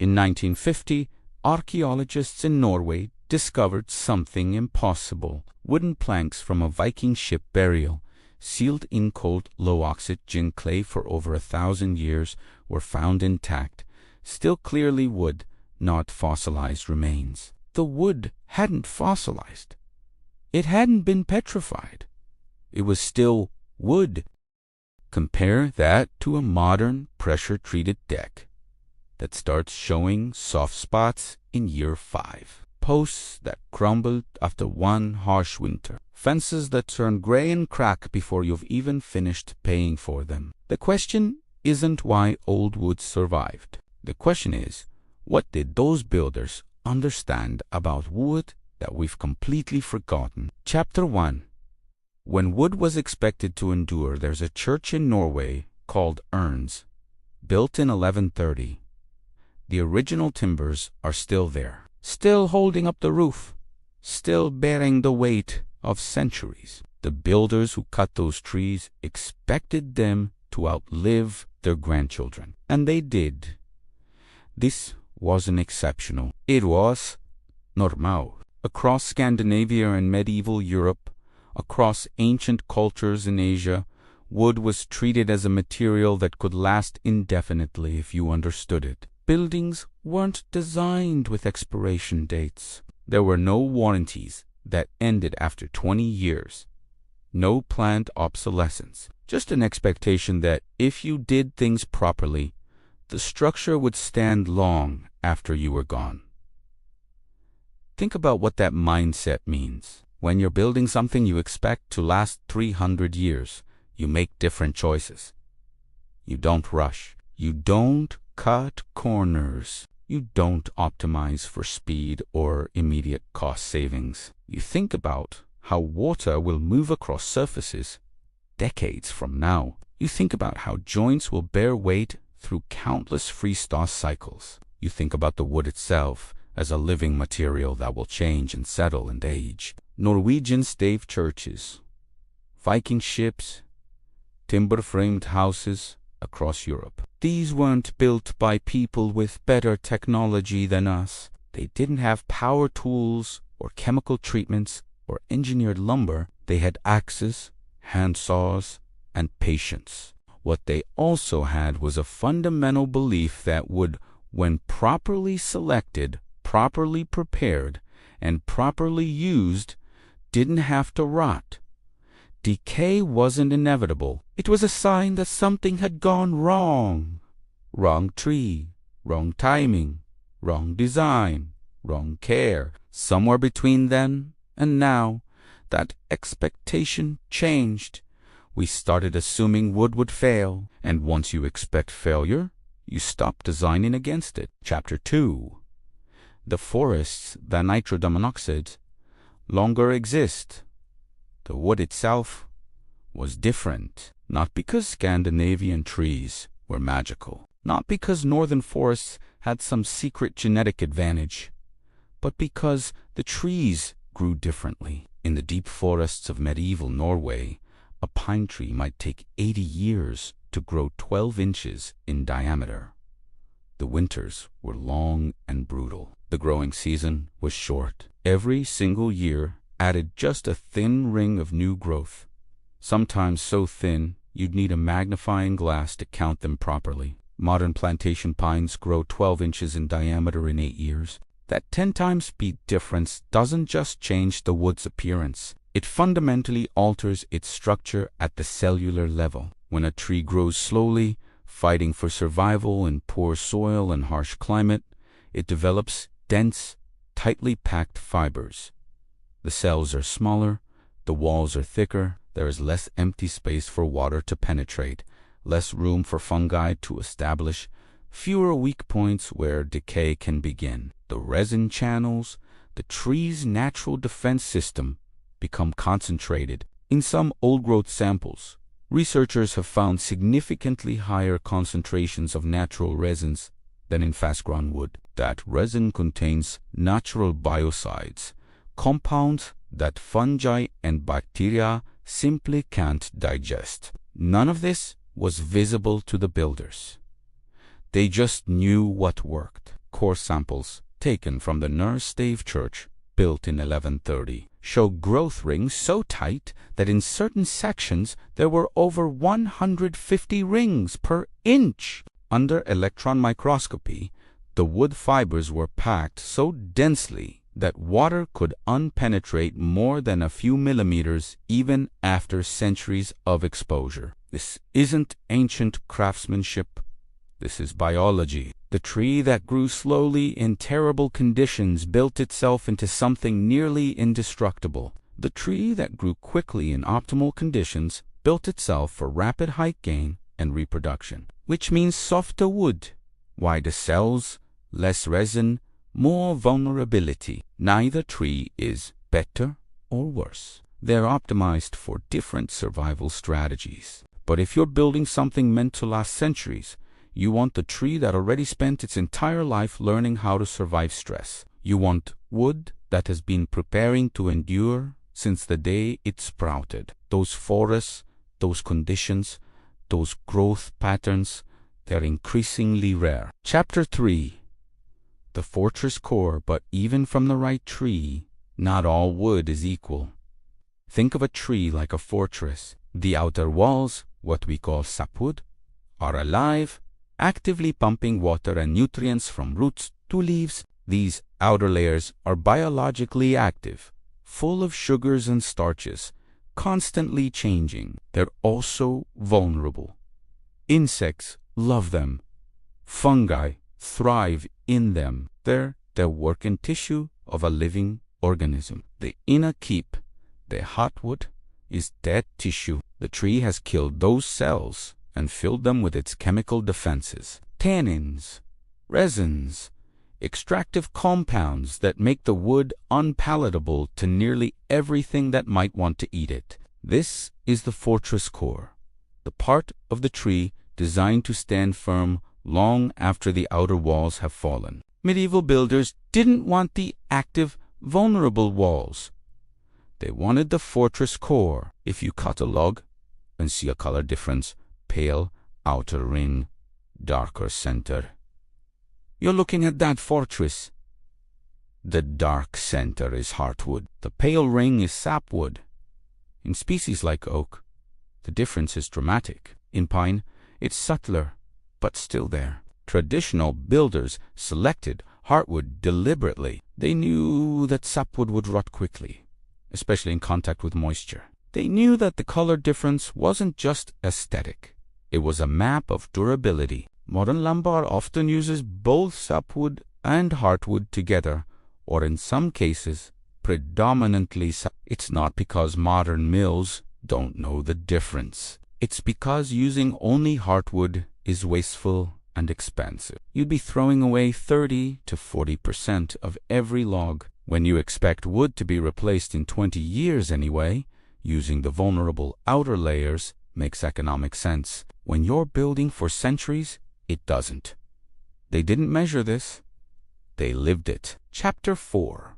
In 1950, archaeologists in Norway discovered something impossible. Wooden planks from a Viking ship burial, sealed in cold, low-oxygen clay for over 1,000 years, were found intact, still clearly wood, not fossilized remains. The wood hadn't fossilized. It hadn't been petrified. It was still wood. Compare that to a modern pressure-treated deck that starts showing soft spots in year 5. Posts that crumbled after one harsh winter. Fences that turn gray and crack before you've even finished paying for them. The question isn't why old wood survived. The question is, what did those builders understand about wood that we've completely forgotten? Chapter 1. When wood was expected to endure, there's a church in Norway called Urns, built in 1130. The original timbers are still there, still holding up the roof, still bearing the weight of centuries. The builders who cut those trees expected them to outlive their grandchildren, and they did. This wasn't exceptional. It was normal. Across Scandinavia and medieval Europe, across ancient cultures in Asia, wood was treated as a material that could last indefinitely if you understood it. Buildings weren't designed with expiration dates. There were no warranties that ended after 20 years. No planned obsolescence. Just an expectation that if you did things properly, the structure would stand long after you were gone. Think about what that mindset means. When you're building something you expect to last 300 years, you make different choices. You don't rush. You don't cut corners. You don't optimize for speed or immediate cost savings. You think about how water will move across surfaces decades from now. You think about how joints will bear weight through countless freeze-thaw cycles. You think about the wood itself as a living material that will change and settle and age. Norwegian stave churches, Viking ships, timber-framed houses across Europe. These weren't built by people with better technology than us. They didn't have power tools or chemical treatments or engineered lumber. They had axes, hand saws, and patience. What they also had was a fundamental belief that wood, when properly selected, properly prepared, and properly used, didn't have to rot. Decay wasn't inevitable. It was a sign that something had gone wrong. Wrong tree, wrong timing, wrong design, wrong care. Somewhere between then and now, that expectation changed. We started assuming wood would fail, and once you expect failure, you stop designing against it. Chapter 2. The forests that nitrogen monoxide longer exist. The wood itself was different, not because Scandinavian trees were magical, not because northern forests had some secret genetic advantage, but because the trees grew differently. In the deep forests of medieval Norway, a pine tree might take 80 years to grow 12 inches in diameter. The winters were long and brutal. The growing season was short. Every single year added just a thin ring of new growth, sometimes so thin you'd need a magnifying glass to count them properly. Modern plantation pines grow 12 inches in diameter in 8 years. That 10 times speed difference doesn't just change the wood's appearance. It fundamentally alters its structure at the cellular level. When a tree grows slowly, fighting for survival in poor soil and harsh climate, it develops dense, tightly packed fibers. The cells are smaller, the walls are thicker, there is less empty space for water to penetrate, less room for fungi to establish, fewer weak points where decay can begin. The resin channels, the tree's natural defense system, become concentrated. In some old-growth samples, researchers have found significantly higher concentrations of natural resins than in fast-grown wood. That resin contains natural biocides, compounds that fungi and bacteria simply can't digest. None of this was visible to the builders. They just knew what worked. core samples, taken from the Nurstave Church, built in 1130, show growth rings so tight that in certain sections there were over 150 rings per inch. Under electron microscopy, the wood fibers were packed so densely that water could unpenetrate more than a few millimeters even after centuries of exposure. This isn't ancient craftsmanship. This is biology. The tree that grew slowly in terrible conditions built itself into something nearly indestructible. The tree that grew quickly in optimal conditions built itself for rapid height gain and reproduction, which means softer wood, wider cells, less resin, more vulnerability. Neither tree is better or worse. They're optimized for different survival strategies. But if you're building something meant to last centuries, you want the tree that already spent its entire life learning how to survive stress. You want wood that has been preparing to endure since the day it sprouted. Those forests, those conditions, those growth patterns, they're increasingly rare. Chapter 3. The fortress core. But even from the right tree, not all wood is equal. Think of a tree like a fortress. The outer walls, what we call sapwood, are alive, actively pumping water and nutrients from roots to leaves. These outer layers are biologically active, full of sugars and starches, constantly changing. They're also vulnerable. Insects love them. Fungi thrive in them. They're the working tissue of a living organism. The inner keep, the hardwood, is dead tissue. The tree has killed those cells and filled them with its chemical defenses. Tannins, resins, extractive compounds that make the wood unpalatable to nearly everything that might want to eat it. This is the fortress core, the part of the tree designed to stand firm long after the outer walls have fallen. Medieval builders didn't want the active, vulnerable walls. They wanted the fortress core. If you cut a log and see a color difference, pale outer ring, darker center, you're looking at that fortress. The dark center is heartwood. The pale ring is sapwood. In species like oak, the difference is dramatic. In pine, it's subtler, but still there. Traditional builders selected heartwood deliberately. They knew that sapwood would rot quickly, especially in contact with moisture. They knew that the color difference wasn't just aesthetic. It was a map of durability. Modern lumber often uses both sapwood and heartwood together, or in some cases, predominantly sapwood. It's not because modern mills don't know the difference. It's because using only heartwood is wasteful and expensive. You'd be throwing away 30 to 40% of every log. When you expect wood to be replaced in 20 years anyway, using the vulnerable outer layers makes economic sense. When you're building for centuries, it doesn't. They didn't measure this. They lived it. Chapter 4.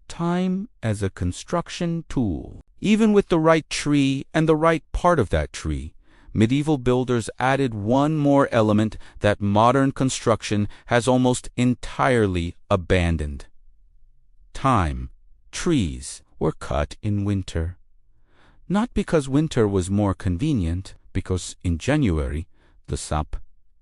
Time as a construction tool. Even with the right tree and the right part of that tree, medieval builders added one more element that modern construction has almost entirely abandoned. Time. Trees were cut in winter. Not because winter was more convenient, because in January the sap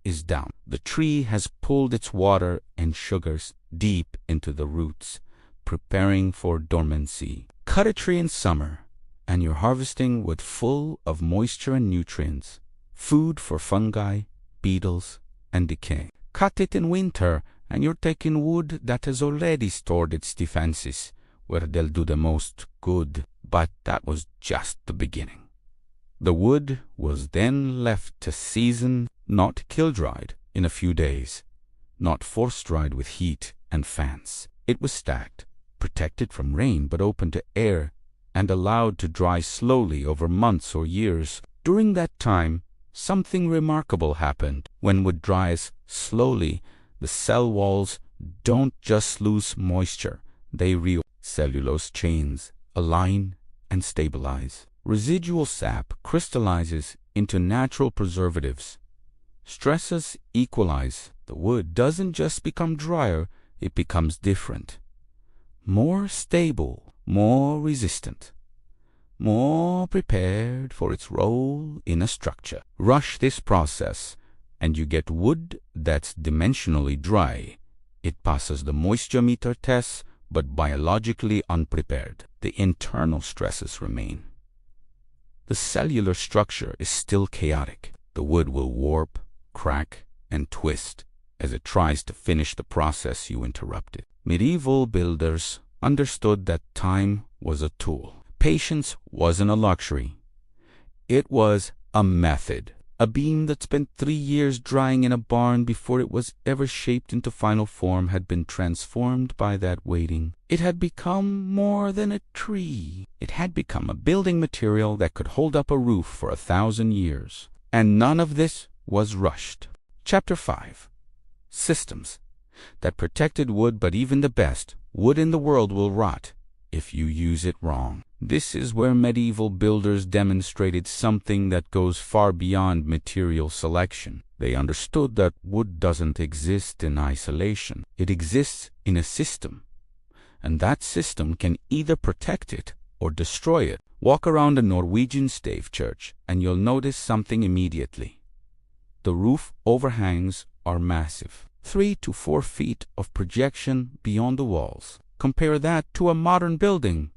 is down. The tree has pulled its water and sugars deep into the roots, preparing for dormancy. Cut a tree in summer, and you're harvesting wood full of moisture and nutrients, food for fungi, beetles, and decay. Cut it in winter, and you're taking wood that has already stored its defenses, where they'll do the most good. But that was just the beginning. The wood was then left to season, not kill-dried in a few days, not force-dried with heat and fans. It was stacked, protected from rain but open to air, and allowed to dry slowly over months or years. During that time, something remarkable happened. When wood dries slowly, the cell walls don't just lose moisture, they cellulose chains align and stabilize. Residual sap crystallizes into natural preservatives. Stresses equalize, The wood doesn't just become drier, it becomes different. More stable, more resistant, more prepared for its role in a structure. Rush this process, and you get wood that's dimensionally dry. It passes the moisture meter tests, but biologically unprepared. The internal stresses remain. The cellular structure is still chaotic. The wood will warp, crack, and twist as it tries to finish the process you interrupted. Medieval builders understood that time was a tool. Patience wasn't a luxury. It was a method. A beam that spent 3 years drying in a barn before it was ever shaped into final form had been transformed by that waiting. It had become more than a tree. It had become a building material that could hold up a roof for 1,000 years. And none of this was rushed. Chapter 5. Systems that protected wood, but even the best wood in the world will rot if you use it wrong. This is where medieval builders demonstrated something that goes far beyond material selection. They understood that wood doesn't exist in isolation. It exists in a system, and that system can either protect it or destroy it. Walk around a Norwegian stave church, and you'll notice something immediately. The roof overhangs are massive, 3 to 4 feet of projection beyond the walls. Compare that to a modern building,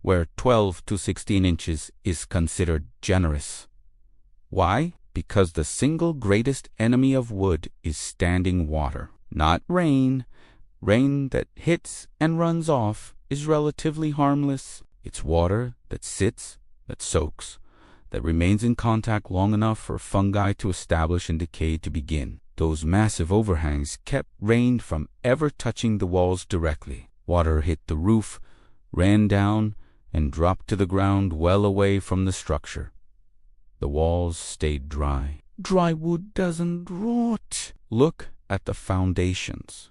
where 12 to 16 inches is considered generous. Why? Because the single greatest enemy of wood is standing water, not rain. Rain that hits and runs off is relatively harmless. It's water that sits, that soaks, that remains in contact long enough for fungi to establish and decay to begin. Those massive overhangs kept rain from ever touching the walls directly. Water hit the roof, ran down, and dropped to the ground well away from the structure. The walls stayed dry. Dry wood doesn't rot. Look at the foundations.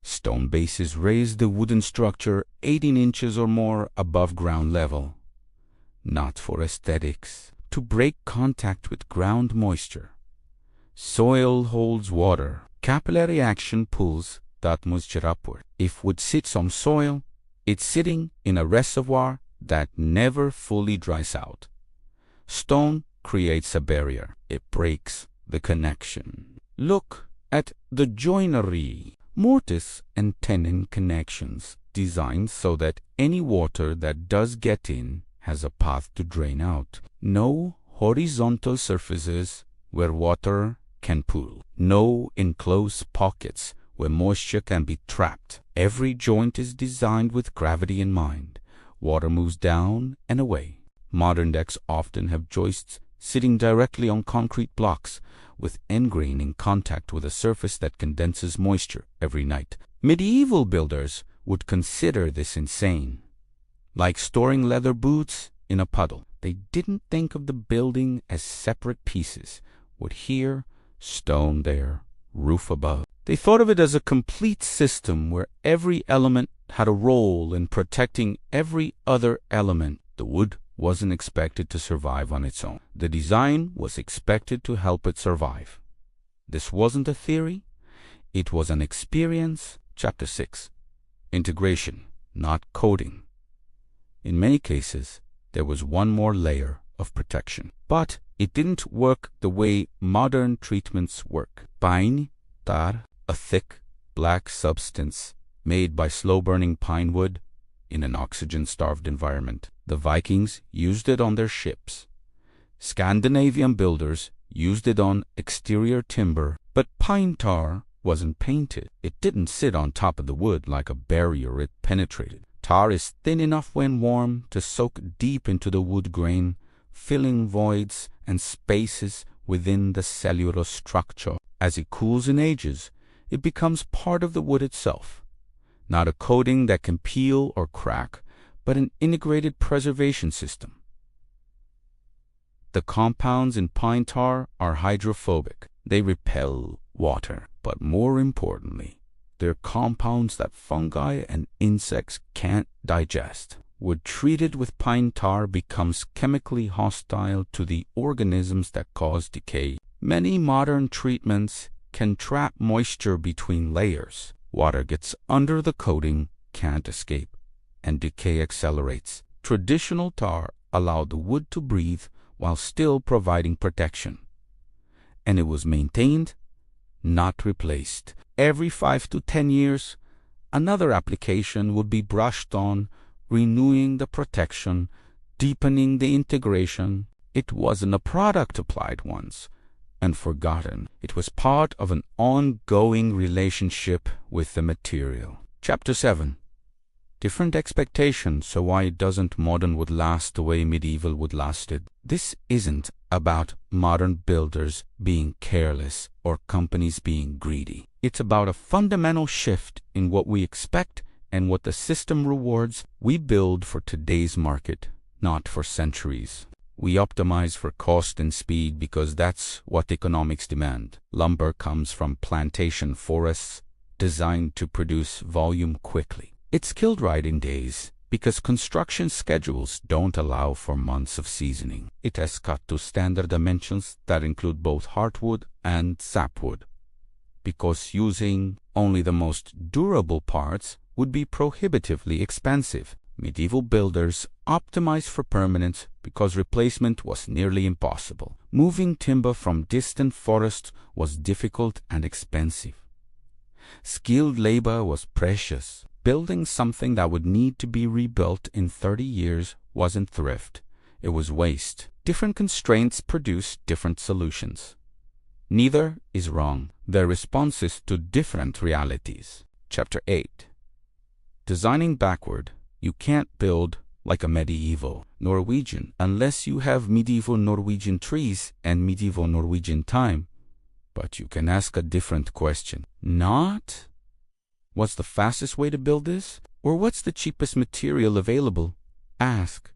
Stone bases raise the wooden structure 18 inches or more above ground level. Not for aesthetics, to break contact with ground moisture. Soil holds water. Capillary action pulls that moisture upward. If wood sits on soil, it's sitting in a reservoir that never fully dries out. Stone creates a barrier. It breaks the connection. Look at the joinery. Mortise and tenon connections designed so that any water that does get in has a path to drain out. No horizontal surfaces where water can pool. No enclosed pockets where moisture can be trapped. Every joint is designed with gravity in mind. Water moves down and away. Modern decks often have joists sitting directly on concrete blocks, with end grain in contact with a surface that condenses moisture every night. Medieval builders would consider this insane, like storing leather boots in a puddle. They didn't think of the building as separate pieces. Wood here, stone there, roof above. They thought of it as a complete system where every element had a role in protecting every other element. The wood wasn't expected to survive on its own. The design was expected to help it survive. This wasn't a theory, it was an experience. Chapter 6. Integration, not coding. In many cases, there was one more layer of protection, but it didn't work the way modern treatments work. Pine tar, a thick, black substance made by slow-burning pine wood in an oxygen-starved environment. The Vikings used it on their ships. Scandinavian builders used it on exterior timber, but pine tar wasn't painted. It didn't sit on top of the wood like a barrier it penetrated. Tar is thin enough when warm to soak deep into the wood grain, filling voids and spaces within the cellular structure. As it cools and ages, it becomes part of the wood itself. Not a coating that can peel or crack, but an integrated preservation system. The compounds in pine tar are hydrophobic. They repel water, but more importantly, they're compounds that fungi and insects can't digest. Wood treated with pine tar becomes chemically hostile to the organisms that cause decay. Many modern treatments can trap moisture between layers. Water gets under the coating, can't escape, and decay accelerates. Traditional tar allowed the wood to breathe while still providing protection. And it was maintained, not replaced. Every 5 to 10 years, another application would be brushed on, renewing the protection, deepening the integration. It wasn't a product applied once and forgotten. It was part of an ongoing relationship with the material. Chapter 7. Different expectations, so why doesn't modern wood last the way medieval wood lasted? This isn't about modern builders being careless or companies being greedy. It's about a fundamental shift in what we expect and what the system rewards. We build for today's market, not for centuries. We optimize for cost and speed because that's what economics demand. Lumber comes from plantation forests designed to produce volume quickly. It's killed right in days because construction schedules don't allow for months of seasoning. It has cut to standard dimensions that include both heartwood and sapwood, because using only the most durable parts would be prohibitively expensive. Medieval builders optimized for permanence because replacement was nearly impossible. Moving timber from distant forests was difficult and expensive. Skilled labor was precious. Building something that would need to be rebuilt in 30 years wasn't thrift. It was waste. Different constraints produce different solutions. Neither is wrong. They're responses to different realities. Chapter 8. Designing backward. You can't build like a medieval Norwegian unless you have medieval Norwegian trees and medieval Norwegian time. But you can ask a different question. Not what's the fastest way to build this? Or what's the cheapest material available? Ask,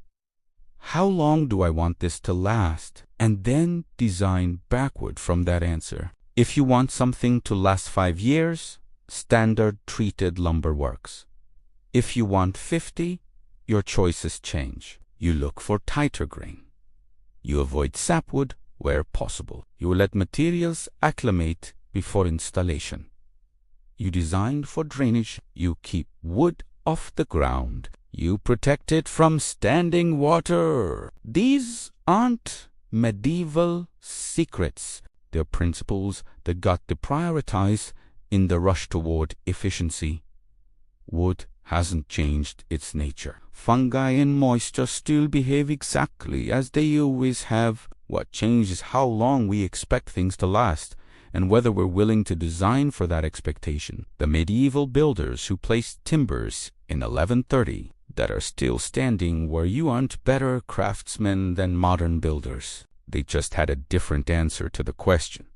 how long do I want this to last? And then design backward from that answer. If you want something to last 5 years, standard treated lumber works. If you want 50, your choices change. You look for tighter grain. You avoid sapwood where possible. You let materials acclimate before installation. You design for drainage. You keep wood off the ground. You protect it from standing water. These aren't medieval secrets. They're principles that got deprioritized in the rush toward efficiency. Wood hasn't changed its nature. Fungi and moisture still behave exactly as they always have. What changes is how long we expect things to last, and whether we're willing to design for that expectation. The medieval builders who placed timbers in 1130 that are still standing were you aren't better craftsmen than modern builders. They just had a different answer to the question,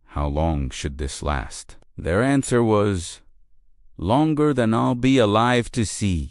how long should this last? Their answer was, longer than I'll be alive to see.